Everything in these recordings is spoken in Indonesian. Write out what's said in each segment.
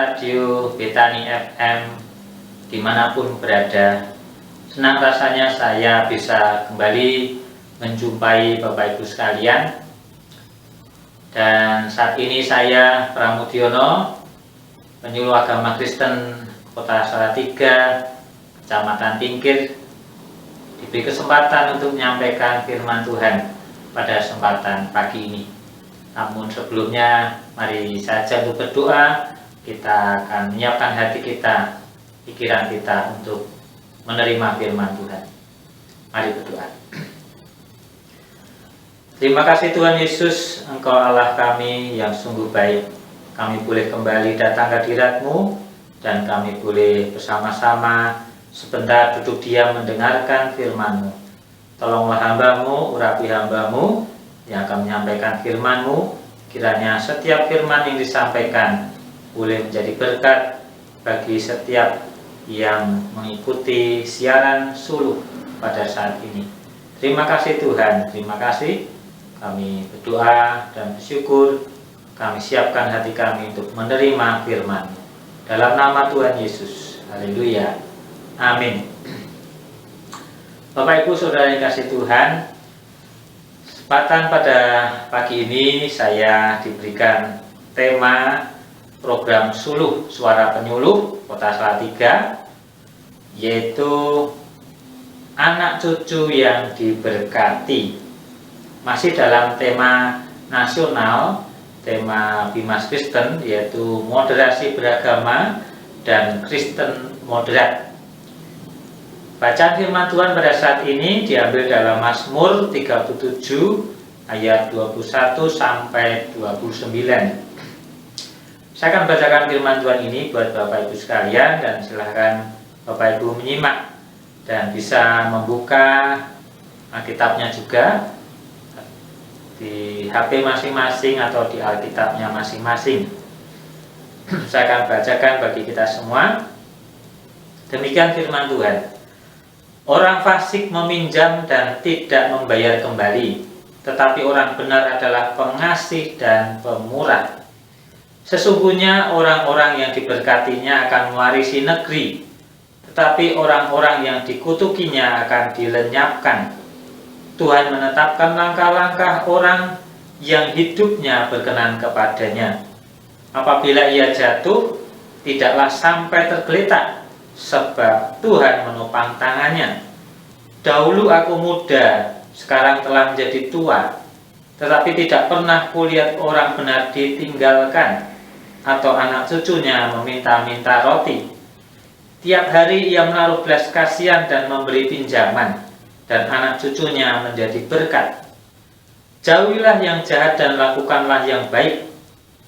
Radio Betani FM dimanapun berada. Senang rasanya saya bisa kembali menjumpai Bapak Ibu sekalian. Dan saat ini saya Pramudiono, penyuluh agama Kristen Kota Salatiga, Kecamatan Tingkir, diberi kesempatan untuk menyampaikan firman Tuhan pada kesempatan pagi ini. Namun sebelumnya mari saja untuk berdoa. Kita akan menyiapkan hati kita, pikiran kita untuk menerima firman Tuhan. Mari berdoa. Terima kasih Tuhan Yesus, Engkau Allah kami yang sungguh baik. Kami boleh kembali datang ke hadirat-Mu dan kami boleh bersama-sama sebentar duduk diam mendengarkan firman-Mu. Tolonglah hamba-Mu, urapi hamba-Mu yang akan menyampaikan firman-Mu. Kiranya setiap firman yang disampaikan boleh menjadi berkat bagi setiap yang mengikuti siaran Suluh pada saat ini. Terima kasih Tuhan, terima kasih. Kami berdoa dan bersyukur. Kami siapkan hati kami untuk menerima firman. Dalam nama Tuhan Yesus. Haleluya. Amin. Bapak Ibu Saudara yang kasih Tuhan, kesempatan pada pagi ini saya diberikan tema program Suluh Suara Penyuluh Kota Salatiga, yaitu anak cucu yang diberkati. Masih dalam tema nasional, tema Bimas Kristen, yaitu moderasi beragama dan Kristen moderat. Bacaan firman Tuhan pada saat ini diambil dalam Mazmur 37 ayat 21 sampai 29. Saya akan bacakan firman Tuhan ini buat Bapak Ibu sekalian, dan silahkan Bapak Ibu menyimak dan bisa membuka Alkitabnya juga di HP masing-masing atau di Alkitabnya masing-masing. Saya akan bacakan bagi kita semua. Demikian firman Tuhan. Orang fasik meminjam dan tidak membayar kembali, tetapi orang benar adalah pengasih dan pemurah. Sesungguhnya orang-orang yang diberkatinya akan mewarisi negeri, tetapi orang-orang yang dikutukinya akan dilenyapkan. Tuhan menetapkan langkah-langkah orang yang hidupnya berkenan kepadanya. Apabila ia jatuh, tidaklah sampai tergeletak, sebab Tuhan menopang tangannya. Dahulu aku muda, sekarang telah menjadi tua, tetapi tidak pernah kulihat orang benar ditinggalkan, atau anak cucunya meminta-minta roti. Tiap hari ia menaruh belas kasihan dan memberi pinjaman, dan anak cucunya menjadi berkat. Jauhilah yang jahat dan lakukanlah yang baik,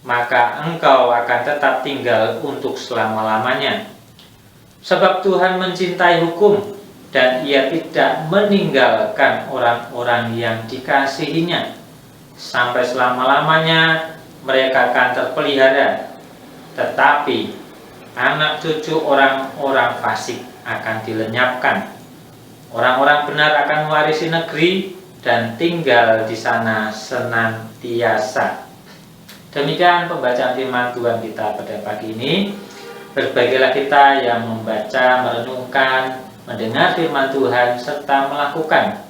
maka engkau akan tetap tinggal untuk selama-lamanya. Sebab Tuhan mencintai hukum, dan ia tidak meninggalkan orang-orang yang dikasihinya. Sampai selama-lamanya mereka akan terpelihara, tetapi anak cucu orang-orang fasik akan dilenyapkan. Orang-orang benar akan mewarisi negeri dan tinggal di sana senantiasa. Demikian pembacaan firman Tuhan kita pada pagi ini. Berbahagialah kita yang membaca, merenungkan, mendengar firman Tuhan serta melakukan.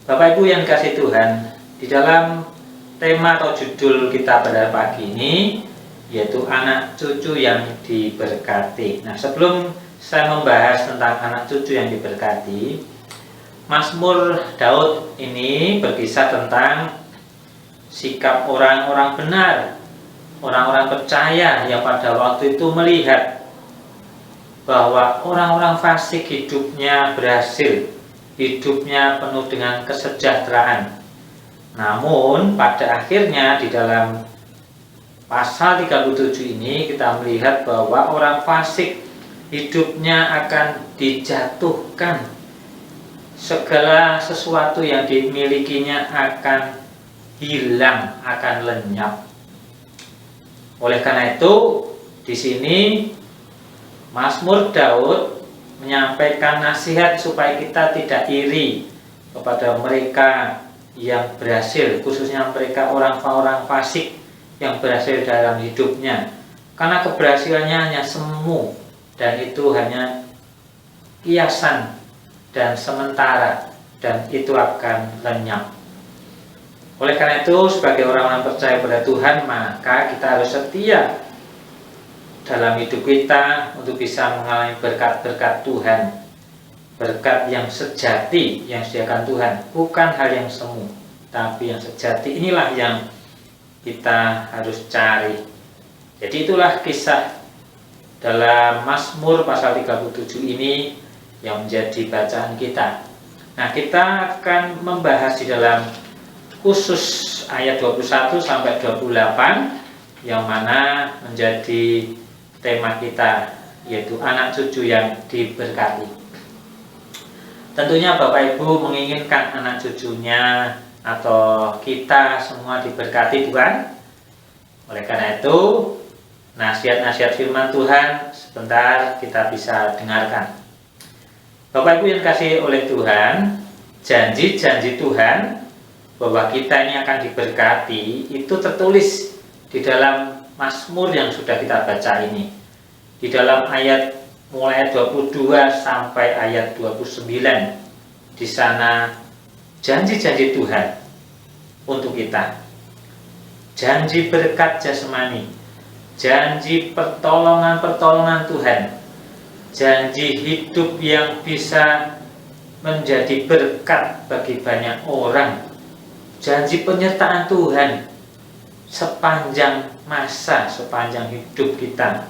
Bapak Ibu yang kasih Tuhan, di dalam tema atau judul kita pada pagi ini yaitu anak cucu yang diberkati. Nah, sebelum saya membahas tentang anak cucu yang diberkati, Mazmur Daud ini berkisah tentang sikap orang-orang benar, orang-orang percaya yang pada waktu itu melihat bahwa orang-orang fasik hidupnya berhasil, hidupnya penuh dengan kesejahteraan. Namun pada akhirnya di dalam pasal 37 ini kita melihat bahwa orang fasik hidupnya akan dijatuhkan. Segala sesuatu yang dimilikinya akan hilang, akan lenyap. Oleh karena itu, di sini Mazmur Daud menyampaikan nasihat supaya kita tidak iri kepada mereka yang berhasil, khususnya mereka orang-orang fasik yang berhasil dalam hidupnya. karena keberhasilannya hanya semu dan itu hanya kiasan dan sementara, dan itu akan lenyap. Oleh karena itu, sebagai orang-orang percaya pada Tuhan, maka kita harus setia dalam hidup kita untuk bisa mengalami berkat-berkat Tuhan, berkat yang sejati yang disediakan Tuhan, bukan hal yang semu, tapi yang sejati. Inilah yang kita harus cari. Jadi itulah kisah dalam Mazmur pasal 37 ini yang menjadi bacaan kita. Nah, kita akan membahas di dalam khusus ayat 21 sampai 28 yang mana menjadi tema kita, yaitu anak cucu yang diberkati. Tentunya Bapak Ibu menginginkan anak cucunya atau kita semua diberkati, bukan? Oleh karena itu, nasihat-nasihat firman Tuhan sebentar kita bisa dengarkan. Bapak Ibu yang kasih oleh Tuhan, janji-janji Tuhan bahwa kita ini akan diberkati itu tertulis di dalam Mazmur yang sudah kita baca ini. Di dalam ayat mulai 22 sampai ayat 29, di sana janji-janji Tuhan untuk kita. Janji berkat jasmani, janji pertolongan-pertolongan Tuhan, janji hidup yang bisa menjadi berkat bagi banyak orang, janji penyertaan Tuhan sepanjang masa, sepanjang hidup kita.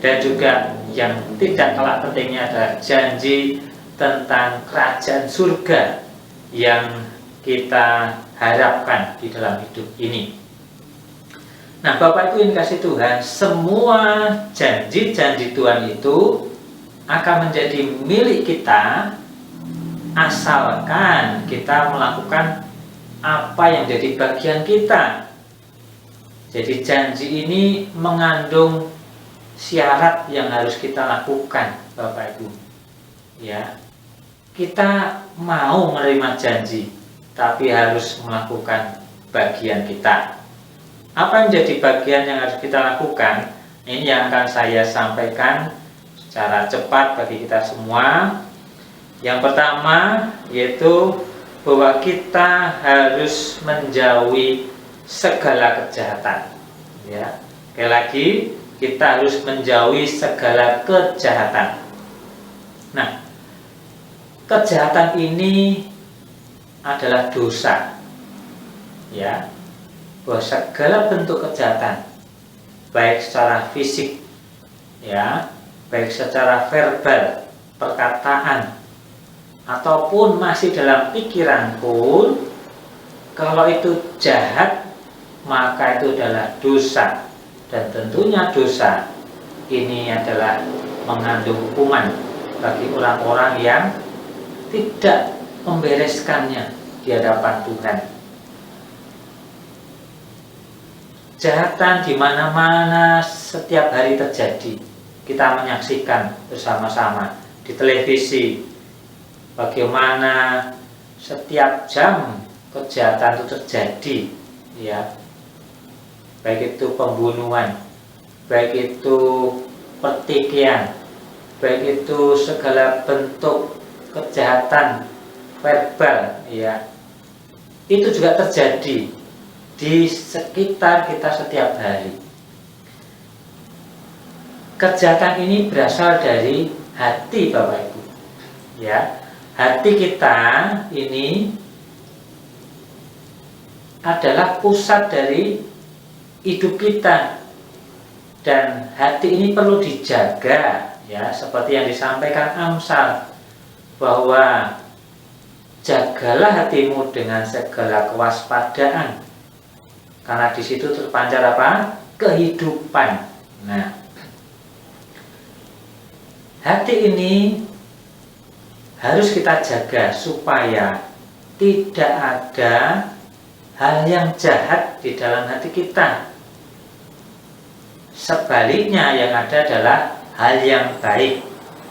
Dan juga yang tidak kalah pentingnya adalah janji tentang kerajaan surga yang kita harapkan di dalam hidup ini. Nah, Bapak Ibu yang kasih Tuhan, semua janji-janji Tuhan itu akan menjadi milik kita asalkan kita melakukan apa yang jadi bagian kita. Jadi janji ini mengandung syarat yang harus kita lakukan, Bapak Ibu. Ya, kita mau menerima janji, tapi harus melakukan bagian kita. Apa yang menjadi bagian yang harus kita lakukan? Ini yang akan saya sampaikan secara cepat bagi kita semua. Yang pertama yaitu bahwa kita harus menjauhi segala kejahatan. Ya, sekali lagi, kita harus menjauhi segala kejahatan. Nah, kejahatan ini adalah dosa. Ya, bahwa segala bentuk kejahatan, baik secara fisik, ya, baik secara verbal, perkataan, ataupun masih dalam pikiran pun, kalau itu jahat, maka itu adalah dosa. Dan tentunya dosa ini adalah mengandung hukuman bagi orang-orang yang tidak membereskannya di hadapan Tuhan. Kejahatan di mana-mana setiap hari terjadi. Kita menyaksikan bersama-sama di televisi bagaimana setiap jam kejahatan itu terjadi, ya. Baik itu pembunuhan, baik itu pertikaian, baik itu segala bentuk kejahatan verbal, ya. Itu juga terjadi di sekitar kita setiap hari. Kejahatan ini berasal dari hati, Bapak Ibu. Ya, hati kita ini adalah pusat dari hidup kita, dan hati ini perlu dijaga, ya, seperti yang disampaikan Amsal, bahwa jagalah hatimu dengan segala kewaspadaan, karena di situ terpancar apa? Kehidupan. Nah, hati ini harus kita jaga supaya tidak ada hal yang jahat di dalam hati kita. Sebaliknya yang ada adalah hal yang baik,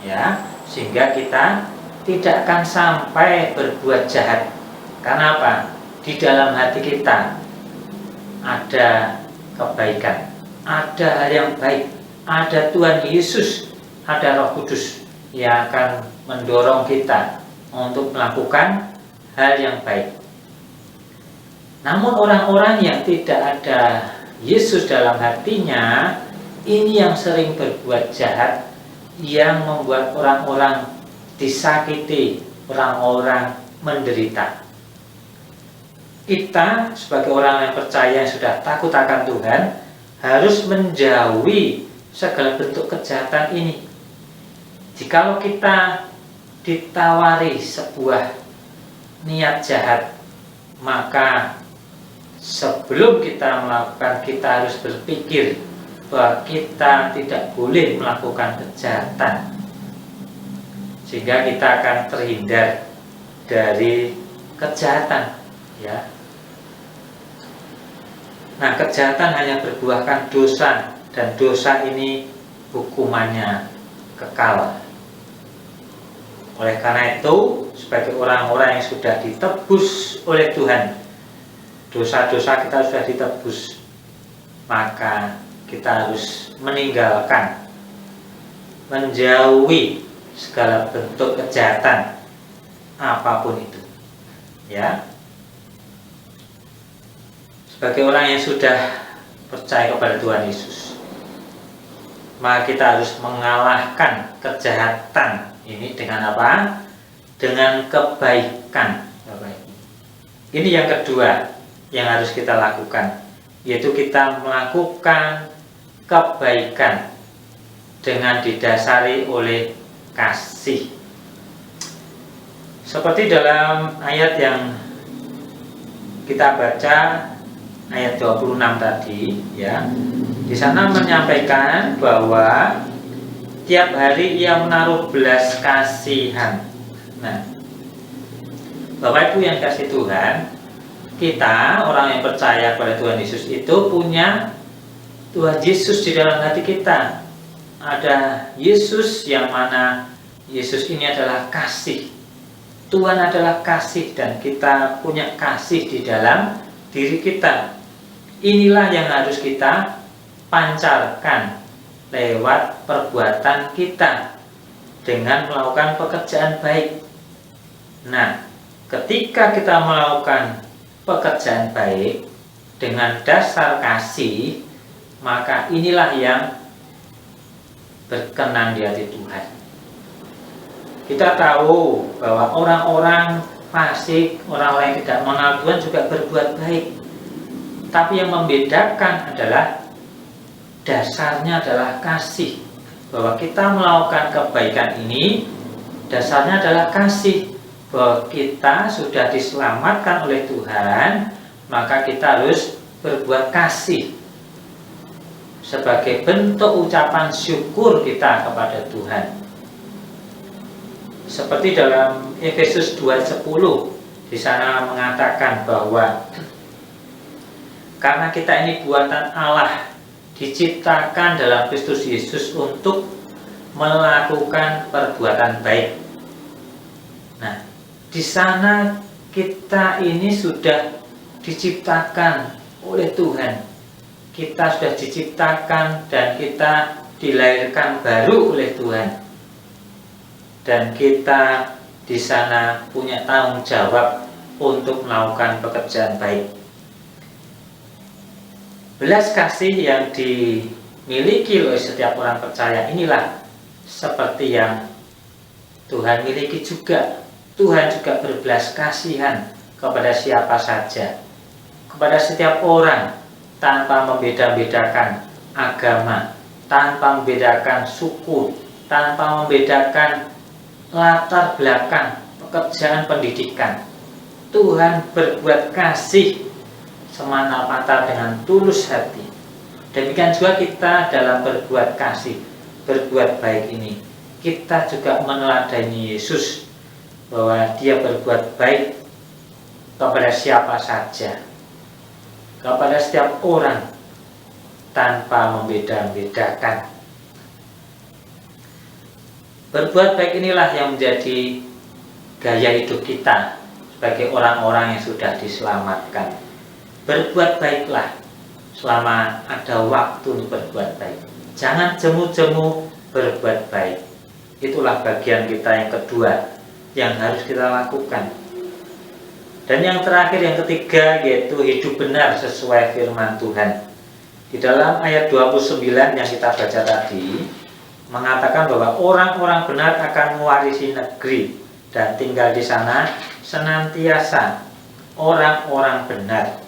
ya, sehingga kita tidak akan sampai berbuat jahat. Karena apa? Di dalam hati kita ada kebaikan. ada hal yang baik, ada Tuhan Yesus, ada Roh Kudus yang akan mendorong kita untuk melakukan hal yang baik. Namun orang-orang yang tidak ada Yesus dalam hatinya, ini yang sering berbuat jahat, yang membuat orang-orang disakiti, orang-orang menderita. Kita sebagai orang yang percaya, yang sudah takut akan Tuhan, harus menjauhi segala bentuk kejahatan ini. Jikalau kita ditawari sebuah niat jahat, maka sebelum kita melakukan, kita harus berpikir bahwa kita tidak boleh melakukan kejahatan, sehingga kita akan terhindar dari kejahatan, ya. Nah, kejahatan hanya berbuahkan dosa, dan dosa ini hukumannya kekal. Oleh karena itu, sebagai orang-orang yang sudah ditebus oleh Tuhan, dosa-dosa kita sudah ditebus, maka kita harus meninggalkan, menjauhi segala bentuk kejahatan apapun itu, ya. Sebagai orang yang sudah percaya kepada Tuhan Yesus, maka kita harus mengalahkan kejahatan ini dengan apa? Dengan kebaikan. Ini yang kedua yang harus kita lakukan, yaitu kita melakukan kebaikan dengan didasari oleh kasih. Seperti dalam ayat yang kita baca, ayat 26 tadi, ya. Di sana menyampaikan bahwa tiap hari ia menaruh belas kasihan. Nah, Bapak Ibu yang kasih Tuhan, kita orang yang percaya pada Tuhan Yesus itu punya Tuhan Yesus di dalam hati kita. Ada Yesus yang mana Yesus ini adalah kasih. Tuhan adalah kasih, dan kita punya kasih di dalam diri kita. Inilah yang harus kita pancarkan lewat perbuatan kita dengan melakukan pekerjaan baik. Nah, ketika kita melakukan pekerjaan baik dengan dasar kasih, maka inilah yang berkenan di hati Tuhan. Kita tahu bahwa orang-orang fasik, orang-orang yang tidak mengenal Tuhan juga berbuat baik. Tapi yang membedakan adalah dasarnya adalah kasih. Bahwa kita melakukan kebaikan ini dasarnya adalah kasih. Bahwa kita sudah diselamatkan oleh Tuhan, maka kita harus berbuat kasih sebagai bentuk ucapan syukur kita kepada Tuhan. Seperti dalam Efesus 2:10, di sana mengatakan bahwa karena kita ini buatan Allah, diciptakan dalam Kristus Yesus untuk melakukan perbuatan baik. Nah, di sana kita ini sudah diciptakan oleh Tuhan. Kita sudah diciptakan dan kita dilahirkan baru oleh Tuhan. Dan kita di sana punya tanggung jawab untuk melakukan pekerjaan baik. Belas kasih yang dimiliki oleh setiap orang percaya inilah seperti yang Tuhan miliki juga. Tuhan juga berbelas kasihan kepada siapa saja, kepada setiap orang, tanpa membeda-bedakan agama, tanpa membedakan suku, tanpa membedakan latar belakang pekerjaan pendidikan. Tuhan berbuat kasih semata-mata dengan tulus hati. Demikian juga kita dalam berbuat kasih, berbuat baik ini, kita juga meneladani Yesus bahwa Dia berbuat baik kepada siapa saja, kepada setiap orang, tanpa membeda-bedakan. Berbuat baik inilah yang menjadi gaya hidup kita sebagai orang-orang yang sudah diselamatkan. Berbuat baiklah selama ada waktu untuk berbuat baik. Jangan jemu-jemu berbuat baik. Itulah bagian kita yang kedua yang harus kita lakukan. Dan yang terakhir, yang ketiga, yaitu hidup benar sesuai firman Tuhan. Di dalam ayat 29 yang kita baca tadi, mengatakan bahwa orang-orang benar akan mewarisi negeri dan tinggal di sana senantiasa. Orang-orang benar.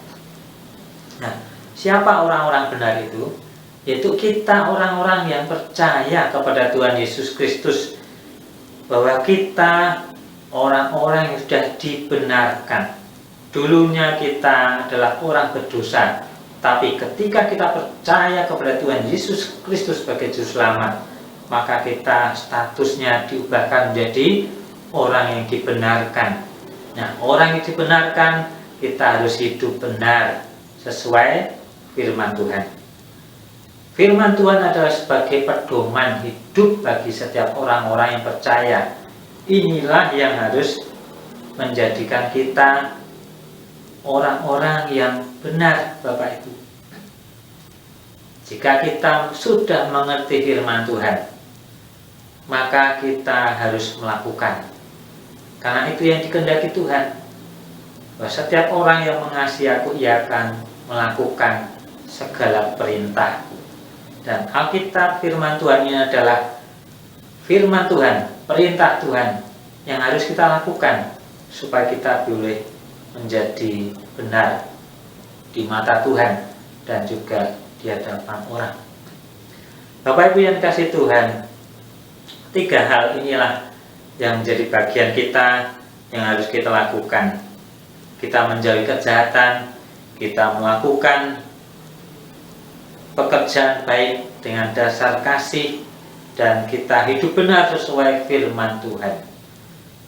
Nah, siapa orang-orang benar itu? Yaitu kita, orang-orang yang percaya kepada Tuhan Yesus Kristus, bahwa kita orang-orang yang sudah dibenarkan. Dulunya kita adalah orang berdosa, tapi ketika kita percaya kepada Tuhan Yesus Kristus sebagai juru selamat, maka kita statusnya diubahkan menjadi orang yang dibenarkan. Nah, orang yang dibenarkan, kita harus hidup benar sesuai firman Tuhan. Firman Tuhan adalah sebagai pedoman hidup bagi setiap orang-orang yang percaya. Inilah yang harus menjadikan kita orang-orang yang benar, Bapak Ibu. Jika kita sudah mengerti firman Tuhan, maka kita harus melakukan. Karena itu yang dikehendaki Tuhan. Bahwa setiap orang yang mengasihi Aku, ia akan melakukan segala perintah. Dan Alkitab firman Tuhan ini adalah firman Tuhan, perintah Tuhan yang harus kita lakukan supaya kita boleh menjadi benar di mata Tuhan dan juga di hadapan orang. Bapak Ibu yang dikasihi Tuhan, tiga hal inilah yang menjadi bagian kita yang harus kita lakukan. Kita menjauhi kejahatan, kita melakukan pekerjaan baik dengan dasar kasih, dan kita hidup benar sesuai firman Tuhan.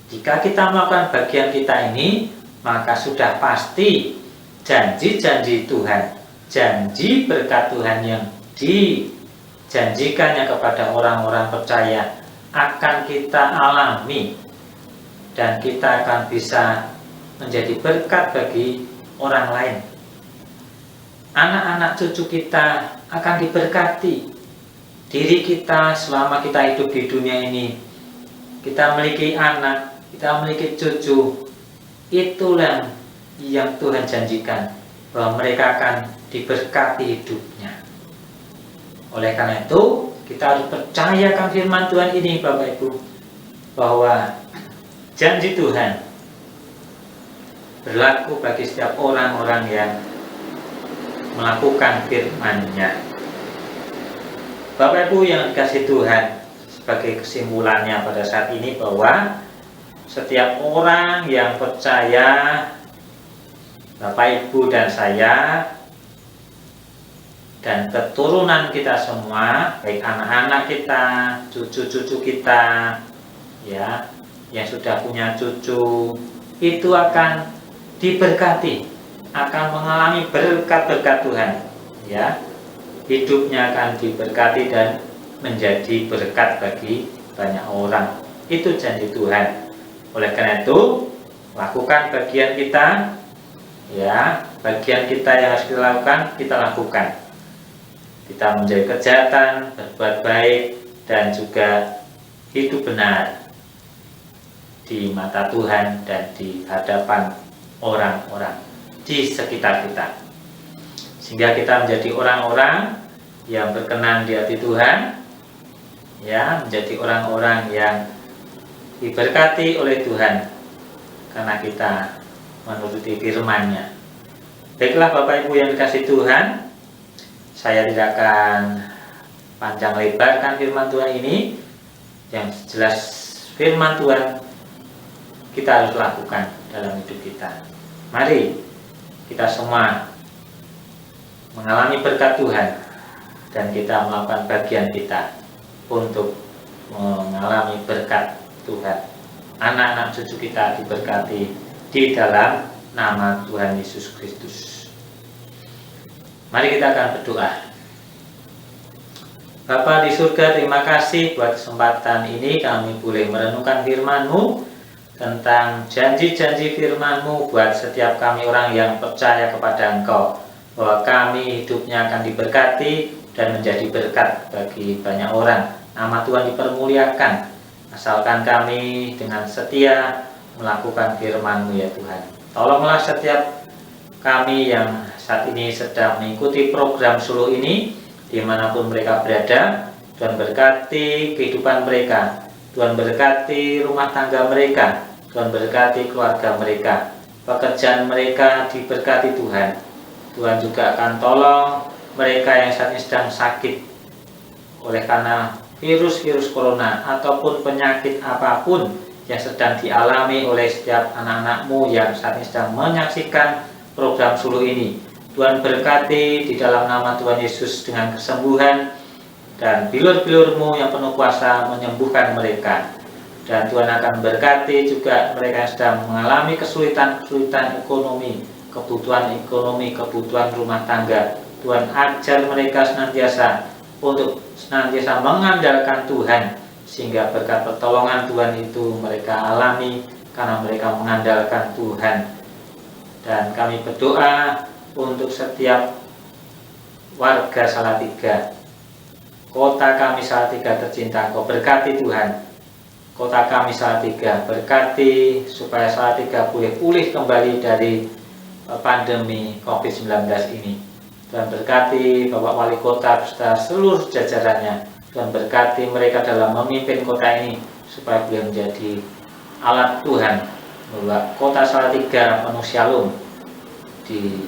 Jika kita melakukan bagian kita ini, maka sudah pasti janji-janji Tuhan, janji berkat Tuhan yang dijanjikannya kepada orang-orang percaya akan kita alami, dan kita akan bisa menjadi berkat bagi orang lain. Anak-anak cucu kita akan diberkati. Diri kita selama kita hidup di dunia ini, kita memiliki anak, kita memiliki cucu, itulah yang Tuhan janjikan, bahwa mereka akan diberkati hidupnya. Oleh karena itu, kita harus percayakan firman Tuhan ini, Bapak Ibu, bahwa janji Tuhan berlaku bagi setiap orang-orang yang melakukan firman-Nya. Bapak Ibu yang dikasihi Tuhan, sebagai kesimpulannya pada saat ini bahwa setiap orang yang percaya, Bapak Ibu dan saya dan keturunan kita semua, baik anak-anak kita, cucu-cucu kita, ya, yang sudah punya cucu, itu akan diberkati, akan mengalami berkat-berkat Tuhan, ya. Hidupnya akan diberkati dan menjadi berkat bagi banyak orang. Itu janji Tuhan. Oleh karena itu, lakukan bagian kita, ya, bagian kita yang harus kita lakukan, kita lakukan. Kita menjauhi kejahatan, berbuat baik, dan juga hidup benar di mata Tuhan dan di hadapan orang-orang di sekitar kita, sehingga kita menjadi orang-orang yang berkenan di hati Tuhan, ya, menjadi orang-orang yang diberkati oleh Tuhan karena kita menuruti firman-Nya. Baiklah Bapak Ibu yang dikasihi Tuhan, saya tidak akan panjang lebarkan firman Tuhan ini. Yang jelas firman Tuhan kita harus lakukan dalam hidup kita. Mari kita semua mengalami berkat Tuhan dan kita melakukan bagian kita untuk mengalami berkat Tuhan. Anak-anak cucu kita diberkati di dalam nama Tuhan Yesus Kristus. Mari kita akan berdoa. Bapa di surga, terima kasih buat kesempatan ini kami boleh merenungkan firman-Mu, tentang janji-janji firman-Mu buat setiap kami orang yang percaya kepada Engkau. bahwa kami hidupnya akan diberkati dan menjadi berkat bagi banyak orang. Nama Tuhan dipermuliakan asalkan kami dengan setia melakukan firman-Mu ya Tuhan. Tolonglah setiap kami yang saat ini sedang mengikuti program Suluh ini, dimanapun mereka berada. Tuhan berkati kehidupan mereka, Tuhan berkati rumah tangga mereka, Tuhan berkati keluarga mereka, pekerjaan mereka diberkati Tuhan. Tuhan juga akan tolong mereka yang saat ini sedang sakit oleh karena virus corona ataupun penyakit apapun yang sedang dialami oleh setiap anak-anak-Mu yang saat ini sedang menyaksikan program Suluh ini. Tuhan berkati di dalam nama Tuhan Yesus dengan kesembuhan, dan bilur-bilur-Mu yang penuh kuasa menyembuhkan mereka. Dan Tuhan akan berkati juga mereka yang sedang mengalami kesulitan ekonomi, kebutuhan rumah tangga. Tuhan ajar mereka senantiasa untuk senantiasa mengandalkan Tuhan, sehingga berkat pertolongan Tuhan itu mereka alami karena mereka mengandalkan Tuhan. Dan kami berdoa untuk setiap warga Salatiga, kota kami Salatiga tercinta, Engkau berkati Tuhan. Kota kami Salatiga, berkati supaya Salatiga boleh pulih kembali dari pandemi COVID-19 ini. Tuhan berkati Bapak Wali Kota beserta seluruh jajarannya. Tuhan berkati mereka dalam memimpin kota ini supaya boleh menjadi alat Tuhan membuat kota Salatiga penuh shalom di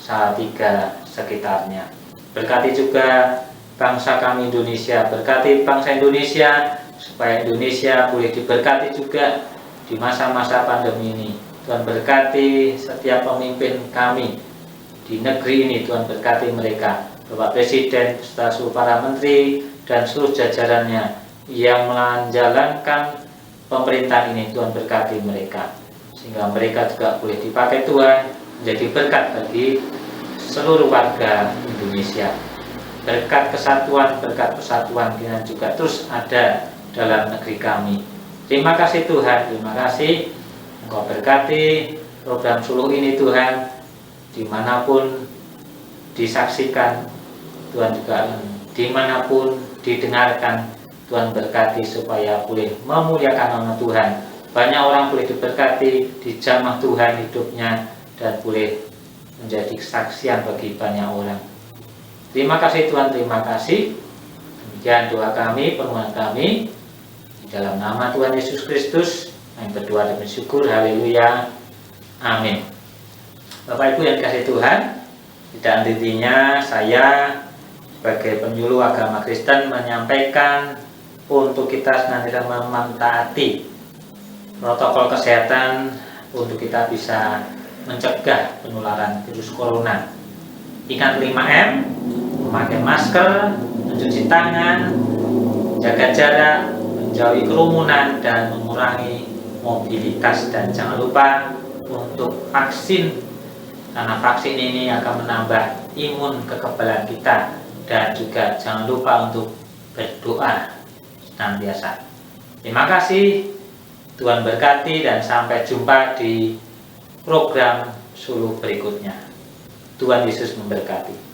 Salatiga sekitarnya. Berkati juga bangsa kami Indonesia, berkati bangsa Indonesia supaya Indonesia boleh diberkati juga di masa-masa pandemi ini. Tuhan berkati setiap pemimpin kami di negeri ini, Tuhan berkati mereka, Bapak Presiden beserta seluruh para menteri dan seluruh jajarannya yang menjalankan pemerintahan ini. Tuhan berkati mereka sehingga mereka juga boleh dipakai Tuhan menjadi berkat bagi seluruh warga Indonesia. Berkat persatuan kita juga terus ada dalam negeri kami. Terima kasih Tuhan, terima kasih Engkau berkati program Suluh ini Tuhan, dimanapun disaksikan Tuhan, juga dimanapun didengarkan. Tuhan berkati supaya boleh memuliakan nama Tuhan. Banyak orang boleh diberkati, dijamah Tuhan hidupnya, dan boleh menjadi kesaksian bagi banyak orang. Terima kasih Tuhan, terima kasih. Demikian doa kami, permohonan kami di dalam nama Tuhan Yesus Kristus. Kami berdoa dan bersyukur. Haleluya. Amin. Bapak Ibu yang dikasihi Tuhan, tidak henti-hentinya saya sebagai penyuluh agama Kristen menyampaikan untuk kita senantiasa mementaati protokol kesehatan untuk kita bisa mencegah penularan virus corona. Ingat 5M, memakai masker, mencuci tangan, jaga jarak, menjauhi kerumunan, dan mengurangi mobilitas. Dan jangan lupa untuk vaksin, karena vaksin ini akan menambah imun kekebalan kita. Dan juga jangan lupa untuk berdoa senantiasa. Terima kasih, Tuhan berkati, dan sampai jumpa di program Suluh berikutnya. Tuhan Yesus memberkati.